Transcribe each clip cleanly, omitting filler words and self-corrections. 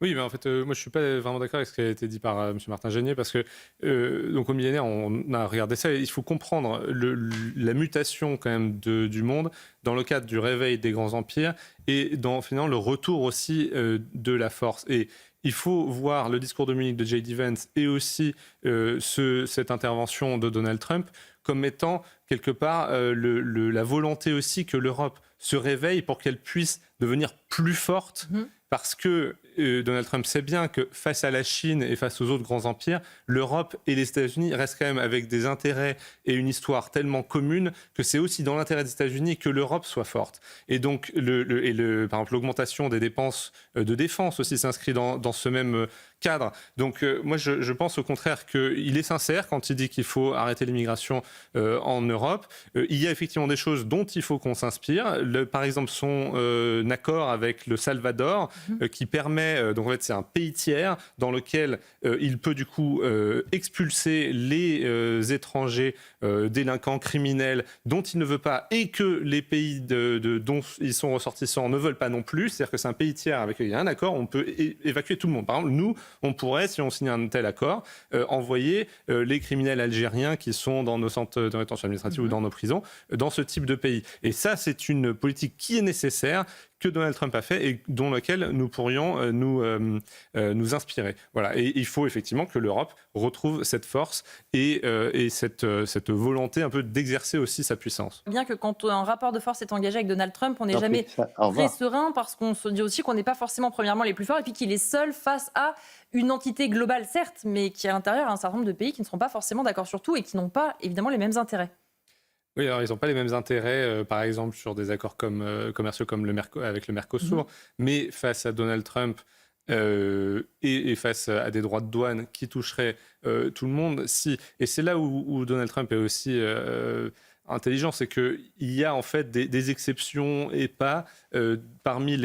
Oui, mais en fait, moi je suis pas vraiment d'accord avec ce qui a été dit par monsieur Martin Gagné parce que donc au millénaire, on a regardé ça et il faut comprendre la mutation quand même du monde dans le cadre du réveil des grands empires et dans finalement le retour aussi de la force. Et il faut voir le discours de Munich de J.D. Vance et aussi cette intervention de Donald Trump comme étant quelque part la volonté aussi que l'Europe se réveille pour qu'elle puisse devenir plus forte parce que Donald Trump sait bien que face à la Chine et face aux autres grands empires, l'Europe et les États-Unis restent quand même avec des intérêts et une histoire tellement commune que c'est aussi dans l'intérêt des États-Unis que l'Europe soit forte. Et donc, par exemple, l'augmentation des dépenses de défense aussi s'inscrit dans ce même cadre. Donc, moi, je pense au contraire qu'il est sincère quand il dit qu'il faut arrêter l'immigration en Europe. Il y a effectivement des choses dont il faut qu'on s'inspire. Par exemple, son accord avec le Salvador qui permet, donc en fait c'est un pays tiers dans lequel il peut du coup expulser les étrangers délinquants, criminels dont il ne veut pas et que les pays dont ils sont ressortissants ne veulent pas non plus. C'est-à-dire que c'est un pays tiers avec il y a un accord, on peut évacuer tout le monde. Par exemple, nous, on pourrait, si on signe un tel accord, envoyer les criminels algériens qui sont dans nos centres de rétention administrative ou dans nos prisons, dans ce type de pays. Et ça, c'est une politique qui est nécessaire, que Donald Trump a fait et dont laquelle nous pourrions nous inspirer. Voilà. Et il faut effectivement que l'Europe retrouve cette force et cette volonté un peu d'exercer aussi sa puissance. Bien que quand un rapport de force est engagé avec Donald Trump, on n'est jamais très serein parce qu'on se dit aussi qu'on n'est pas forcément premièrement les plus forts et puis qu'il est seul face à une entité globale certes, mais qui à l'intérieur a un certain nombre de pays qui ne seront pas forcément d'accord sur tout et qui n'ont pas évidemment les mêmes intérêts. Oui, alors ils n'ont pas les mêmes intérêts, par exemple, sur des accords commerciaux comme avec le Mercosur, mais face à Donald Trump et face à des droits de douane qui toucheraient tout le monde, si. Et c'est là où Donald Trump est aussi intelligent, c'est qu'il y a en fait des exceptions et pas parmi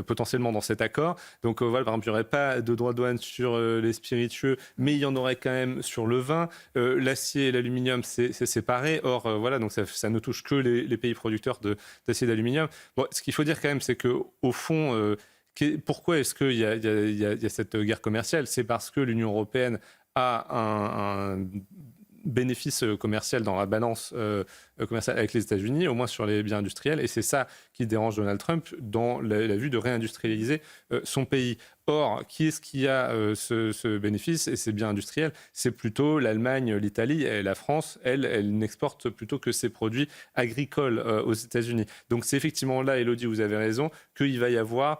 potentiellement dans cet accord. Donc voilà, par exemple, il n'y aurait pas de droits de douane sur les spiritueux, mais il y en aurait quand même sur le vin. L'acier et l'aluminium, c'est séparé. Or, voilà, donc ça ne touche que les pays producteurs d'acier et d'aluminium. Bon, ce qu'il faut dire quand même, c'est qu'au fond, pourquoi est-ce qu'il y a cette guerre commerciale ? C'est parce que l'Union européenne a un bénéfice commercial dans la balance commerciale avec les États-Unis, au moins sur les biens industriels, et c'est ça qui dérange Donald Trump dans la vue de réindustrialiser son pays. Or, qui est-ce qui a ce bénéfice et ces biens industriels ? C'est plutôt l'Allemagne, l'Italie et la France. Elle n'exporte plutôt que ses produits agricoles aux États-Unis. Donc c'est effectivement là, Élodie, vous avez raison, qu'il va y avoir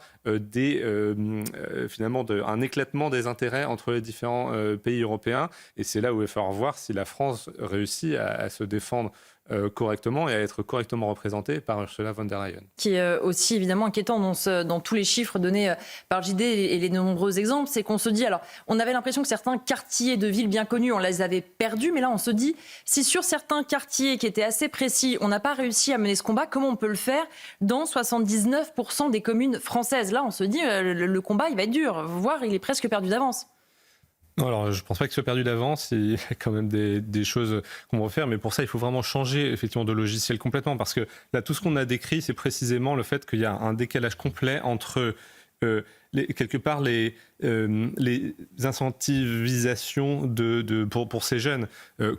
finalement un éclatement des intérêts entre les différents pays européens. Et c'est là où il va falloir voir si la France réussit à se défendre correctement et à être correctement représentée par Ursula von der Leyen. Qui est aussi évidemment inquiétant dans tous les chiffres donnés par JD et les nombreux exemples, c'est qu'on se dit, alors on avait l'impression que certains quartiers de villes bien connus, on les avait perdus, mais là on se dit, si sur certains quartiers qui étaient assez précis, on n'a pas réussi à mener ce combat, comment on peut le faire dans 79% des communes françaises ? Là on se dit, le combat il va être dur, voire il est presque perdu d'avance. Non, alors, je ne pense pas qu'il soit perdu d'avance. Il y a quand même des choses qu'on va faire. Mais pour ça, il faut vraiment changer effectivement de logiciel complètement. Parce que là, tout ce qu'on a décrit, c'est précisément le fait qu'il y a un décalage complet entre quelque part les incentivisations pour ces jeunes.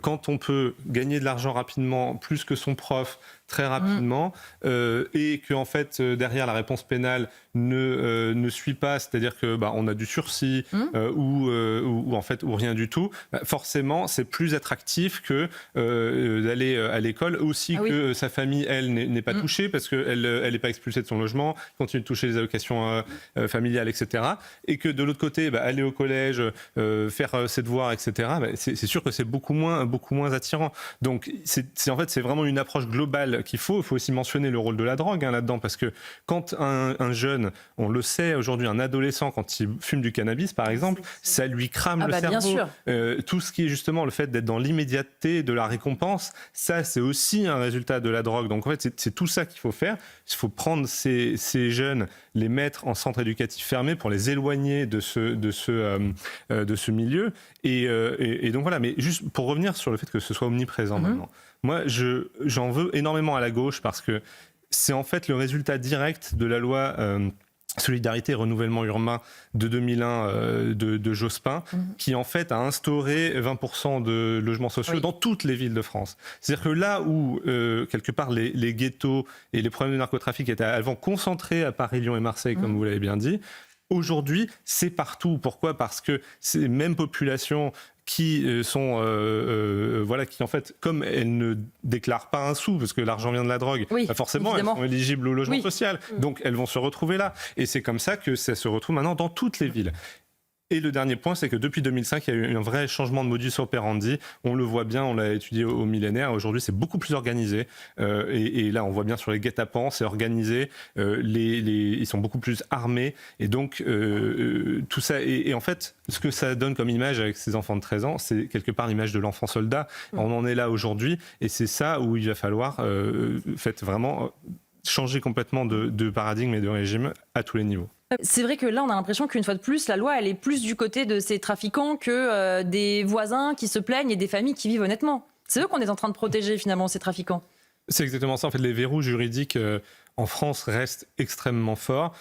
Quand on peut gagner de l'argent rapidement, plus que son prof, très rapidement, et que en fait derrière la réponse pénale ne suit pas, c'est-à-dire que on a du sursis ou en fait ou rien du tout, forcément c'est plus attractif que d'aller à l'école, aussi que sa famille elle n'est pas touchée parce qu'elle n'est pas expulsée de son logement, continue de toucher les allocations familiales, etc. Et que de l'autre côté, aller au collège, faire ses devoirs, etc. C'est sûr que c'est beaucoup moins attirant. Donc en fait c'est vraiment une approche globale qu'il faut. Il faut aussi mentionner le rôle de la drogue là-dedans, parce que quand un jeune, on le sait aujourd'hui, un adolescent, quand il fume du cannabis par exemple, ça lui crame le cerveau. Bien sûr. Tout ce qui est justement le fait d'être dans l'immédiateté de la récompense, ça c'est aussi un résultat de la drogue. Donc en fait c'est tout ça qu'il faut faire. Il faut prendre ces jeunes, les mettre en centre éducatif fermé pour les éloigner de ce milieu. Et donc voilà, mais juste pour revenir sur le fait que ce soit omniprésent maintenant. Moi, j'en veux énormément à la gauche parce que c'est en fait le résultat direct de la loi Solidarité et Renouvellement Urbain de 2001 de Jospin, qui en fait a instauré 20% de logements sociaux dans toutes les villes de France. C'est-à-dire que là où, quelque part, les ghettos et les problèmes de narcotrafic étaient avant concentrés à Paris, Lyon et Marseille, comme vous l'avez bien dit, aujourd'hui, c'est partout. Pourquoi ? Parce que ces mêmes populations qui sont qui en fait, comme elles ne déclarent pas un sou parce que l'argent vient de la drogue, forcément évidemment. Elles sont éligibles au logement social, donc elles vont se retrouver là, et c'est comme ça que ça se retrouve maintenant dans toutes les villes. Et le dernier point, c'est que depuis 2005, il y a eu un vrai changement de modus operandi. On le voit bien, on l'a étudié au millénaire. Aujourd'hui, c'est beaucoup plus organisé. Et là, on voit bien sur les guet-apens, c'est organisé. Ils sont beaucoup plus armés. Et donc, tout ça. Et en fait, ce que ça donne comme image avec ces enfants de 13 ans, c'est quelque part l'image de l'enfant soldat. On en est là aujourd'hui. Et c'est ça où il va falloir vraiment changer complètement de paradigme et de régime à tous les niveaux. C'est vrai que là, on a l'impression qu'une fois de plus, la loi, elle est plus du côté de ces trafiquants que des voisins qui se plaignent et des familles qui vivent honnêtement. C'est eux qu'on est en train de protéger, finalement, ces trafiquants. C'est exactement ça. En fait, les verrous juridiques en France restent extrêmement forts.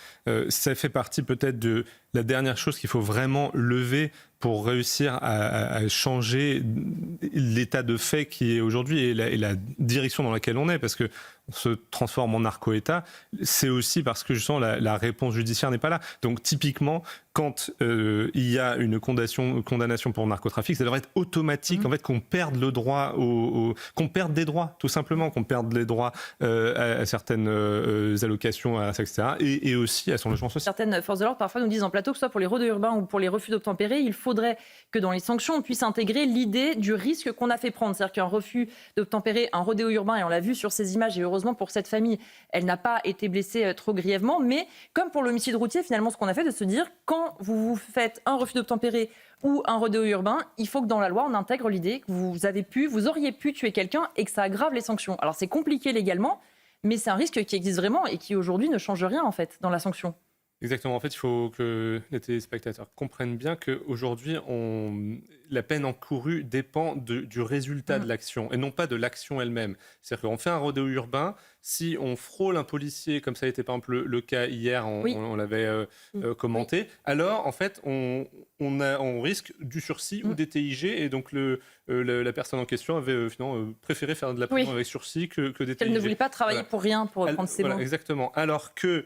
Ça fait partie peut-être de la dernière chose qu'il faut vraiment lever pour réussir à changer l'état de fait qui est aujourd'hui et la direction dans laquelle on est, parce que on se transforme en narco-État, c'est aussi parce que justement la réponse judiciaire n'est pas là. Donc typiquement, quand il y a une condamnation pour narcotrafic, ça devrait être automatique, en fait, qu'on perde le droit, qu'on perde des droits, tout simplement, qu'on perde les droits à certaines allocations, etc., et aussi à son logement social. Certaines forces de l'ordre parfois nous disent en plateau, que ce soit pour les rodéos urbains ou pour les refus d'obtempérer, il faudrait que dans les sanctions, on puisse intégrer l'idée du risque qu'on a fait prendre. C'est-à-dire qu'un refus d'obtempérer, un rodéo urbain, et on l'a vu sur ces images, et heureusement pour cette famille, elle n'a pas été blessée trop grièvement, mais comme pour l'homicide routier, finalement, ce qu'on a fait, de se dire, quand vous faites un refus d'obtempérer ou un rodéo urbain, il faut que dans la loi, on intègre l'idée que vous auriez pu tuer quelqu'un et que ça aggrave les sanctions. Alors c'est compliqué légalement, mais c'est un risque qui existe vraiment et qui aujourd'hui ne change rien en fait dans la sanction. Exactement. En fait, il faut que les téléspectateurs comprennent bien qu'aujourd'hui, la peine encourue dépend du résultat de l'action et non pas de l'action elle-même. C'est-à-dire qu'on fait un rodéo urbain, si on frôle un policier, comme ça a été par exemple le cas hier, on l'avait commenté, alors en fait, on risque du sursis ou des TIG, et donc la personne en question avait finalement préféré faire de la prison avec sursis que des TIG. Elle ne voulait pas travailler pour rien, pour reprendre ses mots. Exactement. Alors que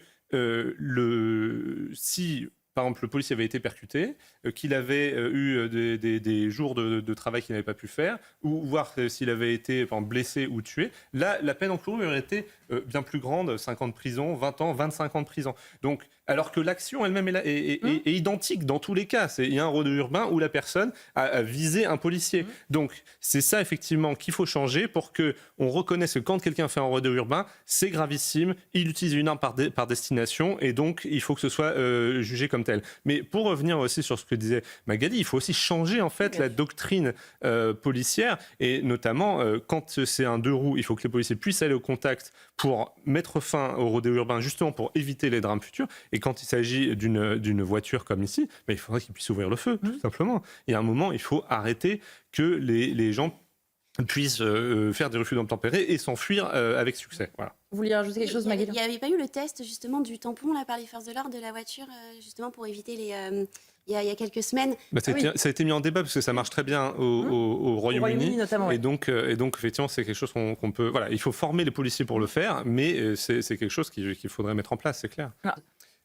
si par exemple le policier avait été percuté, qu'il avait eu des jours de travail qu'il n'avait pas pu faire, ou voir s'il avait été blessé ou tué, là la peine encourue aurait été bien plus grande, 5 ans de prison, 20 ans, 25 ans de prison. Donc, alors que l'action elle-même est identique dans tous les cas. Il y a un rodéo urbain où la personne a visé un policier. Donc c'est ça effectivement qu'il faut changer pour qu'on reconnaisse que quand quelqu'un fait un rodéo urbain, c'est gravissime, il utilise une arme par destination, et donc il faut que ce soit jugé comme tel. Mais pour revenir aussi sur ce que disait Magali, il faut aussi changer en fait la doctrine policière, et notamment quand c'est un deux roues, il faut que les policiers puissent aller au contact pour mettre fin au rodéo urbain, justement pour éviter les drames futurs. Et quand il s'agit d'une voiture comme ici, il faudrait qu'ils puissent ouvrir le feu, tout simplement. Il y a un moment, il faut arrêter que les gens puissent faire des refus d'obtempérer et s'enfuir avec succès. Voilà. Vous vouliez rajouter quelque chose, Magali ? Il n'y avait pas eu le test justement du tampon là, par les forces de l'ordre de la voiture, justement pour éviter les... Il y a quelques semaines. Ça a été mis en débat parce que ça marche très bien au Royaume-Uni notamment. Et donc effectivement, c'est quelque chose qu'on peut... Voilà, il faut former les policiers pour le faire, mais c'est quelque chose qu'il faudrait mettre en place, c'est clair.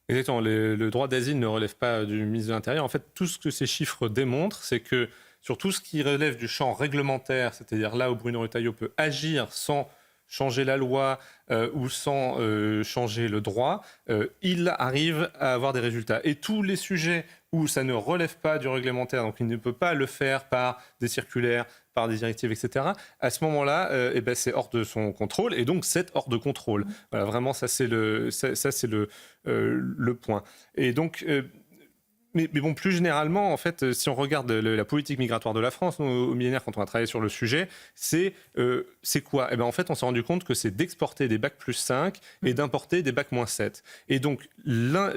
Exactement, le droit d'asile ne relève pas du ministre de l'Intérieur. En fait, tout ce que ces chiffres démontrent, c'est que sur tout ce qui relève du champ réglementaire, c'est-à-dire là où Bruno Retailleau peut agir sans changer la loi ou sans changer le droit, il arrive à avoir des résultats. Et tous les sujets où ça ne relève pas du réglementaire, donc il ne peut pas le faire par des circulaires, par des directives, etc., à ce moment-là, c'est hors de son contrôle, et donc c'est hors de contrôle. Voilà, vraiment, ça c'est le point. Et donc... Mais bon, plus généralement, en fait, si on regarde la politique migratoire de la France, nous, au millénaire, quand on a travaillé sur le sujet, c'est quoi ? En fait, on s'est rendu compte que c'est d'exporter des bacs plus 5 et d'importer des bacs moins 7. Et donc, là,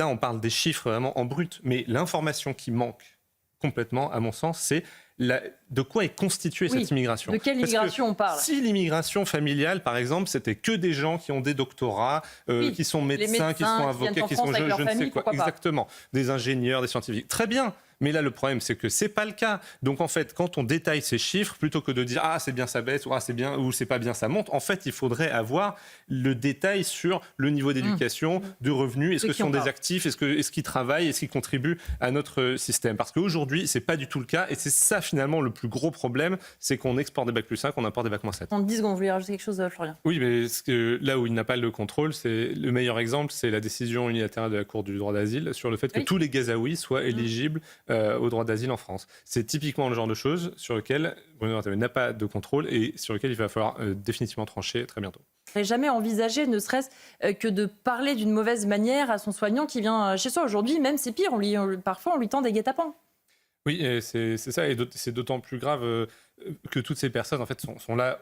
on parle des chiffres vraiment en brut, mais l'information qui manque complètement, à mon sens, c'est de quoi est constituée cette immigration. De quelle immigration on parle? Si l'immigration familiale, par exemple, c'était que des gens qui ont des doctorats, qui sont médecins, qui sont avocats, qui sont je ne sais quoi, exactement, des ingénieurs, des scientifiques, très bien. Mais là, le problème, c'est que c'est pas le cas. Donc, en fait, quand on détaille ces chiffres, plutôt que de dire ah c'est bien ça baisse ou ah c'est bien ou c'est pas bien ça monte, en fait, il faudrait avoir le détail sur le niveau d'éducation, de revenus. Est-ce que ce sont des actifs? Est-ce qu'ils travaillent? Est-ce qu'ils contribuent à notre système? Parce qu'aujourd'hui, c'est pas du tout le cas. Et c'est ça finalement le plus gros problème, c'est qu'on exporte des bac+5, on importe des bac-7. En 10 secondes, vous voulez rajouter quelque chose, Florian? Oui, mais là où il n'a pas le contrôle, c'est le meilleur exemple, c'est la décision unilatérale de la Cour du droit d'asile sur le fait que tous les Gazaouis soient éligibles au droit d'asile en France. C'est typiquement le genre de choses sur lequel Bruno Retailleau n'a pas de contrôle et sur lequel il va falloir définitivement trancher très bientôt. Il n'aurait jamais envisagé, ne serait-ce que de parler d'une mauvaise manière à son soignant qui vient chez soi. Aujourd'hui, même c'est pire, parfois on lui tend des guet-apens. Oui, c'est ça, et c'est d'autant plus grave que toutes ces personnes en fait, sont là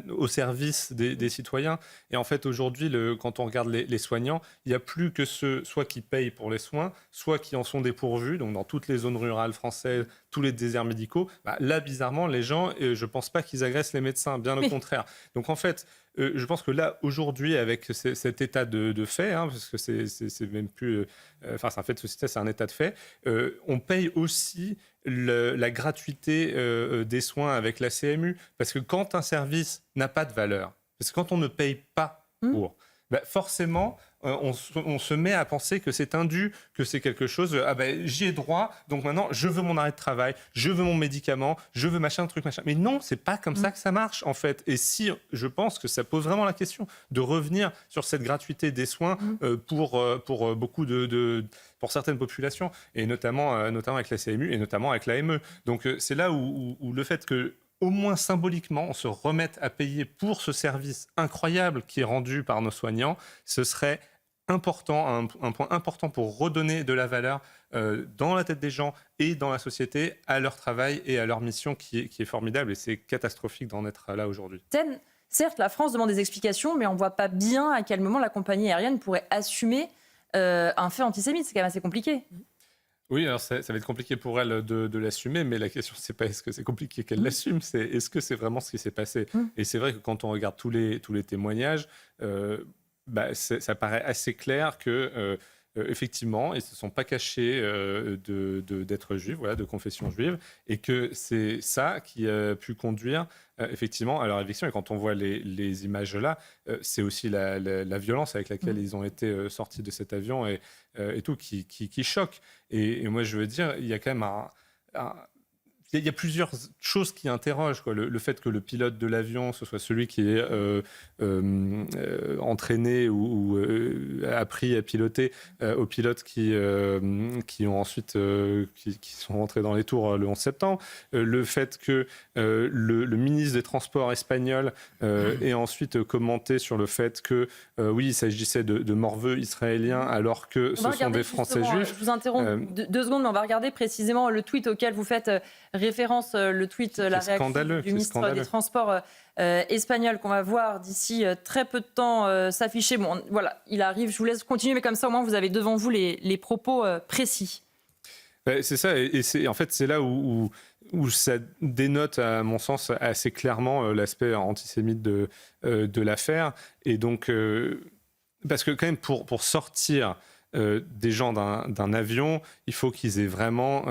au service des citoyens. Et en fait, aujourd'hui, quand on regarde les soignants, il n'y a plus que ceux soit qui payent pour les soins, soit qui en sont dépourvus. Donc, dans toutes les zones rurales françaises, tous les déserts médicaux, là, bizarrement, les gens, je ne pense pas qu'ils agressent les médecins, bien au contraire. Donc, en fait, je pense que là, aujourd'hui, avec cet état de fait, parce que c'est même plus... c'est un fait de société, c'est un état de fait, on paye aussi la gratuité des soins avec la CMU. Parce que quand un service n'a pas de valeur, parce que quand on ne paye pas pour, forcément, on se met à penser que c'est indu, que c'est quelque chose, j'y ai droit, donc maintenant, je veux mon arrêt de travail, je veux mon médicament, je veux machin, truc, machin. Mais non, c'est pas comme ça que ça marche, en fait. Et si, je pense que ça pose vraiment la question de revenir sur cette gratuité des soins pour beaucoup pour certaines populations, et notamment avec la CMU et notamment avec l'AME. Donc, c'est là où le fait que au moins symboliquement, on se remette à payer pour ce service incroyable qui est rendu par nos soignants, ce serait important, un point important pour redonner de la valeur dans la tête des gens et dans la société à leur travail et à leur mission qui est formidable. Et c'est catastrophique d'en être là aujourd'hui. Certes, la France demande des explications, mais on ne voit pas bien à quel moment la compagnie aérienne pourrait assumer un fait antisémite. C'est quand même assez compliqué. Oui, alors ça va être compliqué pour elle de l'assumer, mais la question, c'est pas est-ce que c'est compliqué qu'elle l'assume, c'est est-ce que c'est vraiment ce qui s'est passé. Et c'est vrai que quand on regarde tous les témoignages, ça paraît assez clair que effectivement, ils ne se sont pas cachés d'être juifs, de confession juive, et que c'est ça qui a pu conduire effectivement à leur éviction. Et quand on voit les images là, c'est aussi la violence avec laquelle ils ont été sortis de cet avion et tout qui choque. Et moi, je veux dire, il y a quand même il y a plusieurs choses qui interrogent, quoi. Le fait que le pilote de l'avion, ce soit celui qui est entraîné ou appris à piloter, aux pilotes qui ont ensuite qui sont rentrés dans les tours le 11 septembre. Le fait que le ministre des Transports espagnol ait ensuite commenté sur le fait que oui, il s'agissait de morveux israéliens alors que ce sont des Français juifs. Je vous interromps 2 secondes, mais on va regarder précisément le tweet auquel vous faites référence, le tweet, la réaction du ministre des Transports espagnol qu'on va voir d'ici très peu de temps s'afficher. Bon, voilà, il arrive, je vous laisse continuer, mais comme ça au moins vous avez devant vous les propos précis. C'est ça, et en fait c'est là où ça dénote, à mon sens, assez clairement l'aspect antisémite de l'affaire. Et donc, parce que quand même pour sortir des gens d'un avion, il faut qu'ils aient vraiment...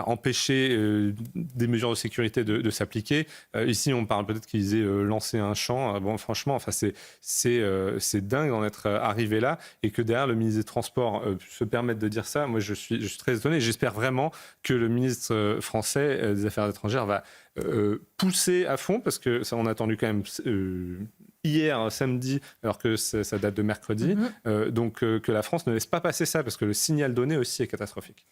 empêcher des mesures de sécurité de s'appliquer. Ici, on parle peut-être qu'ils aient lancé un champ. Bon, franchement, c'est dingue d'en être arrivé là, et que derrière le ministre des Transports se permette de dire ça. Moi, je suis très étonné. J'espère vraiment que le ministre français des Affaires étrangères va pousser à fond, parce que ça, on a attendu quand même hier, samedi, alors que ça date de mercredi. Donc, que la France ne laisse pas passer ça, parce que le signal donné aussi est catastrophique.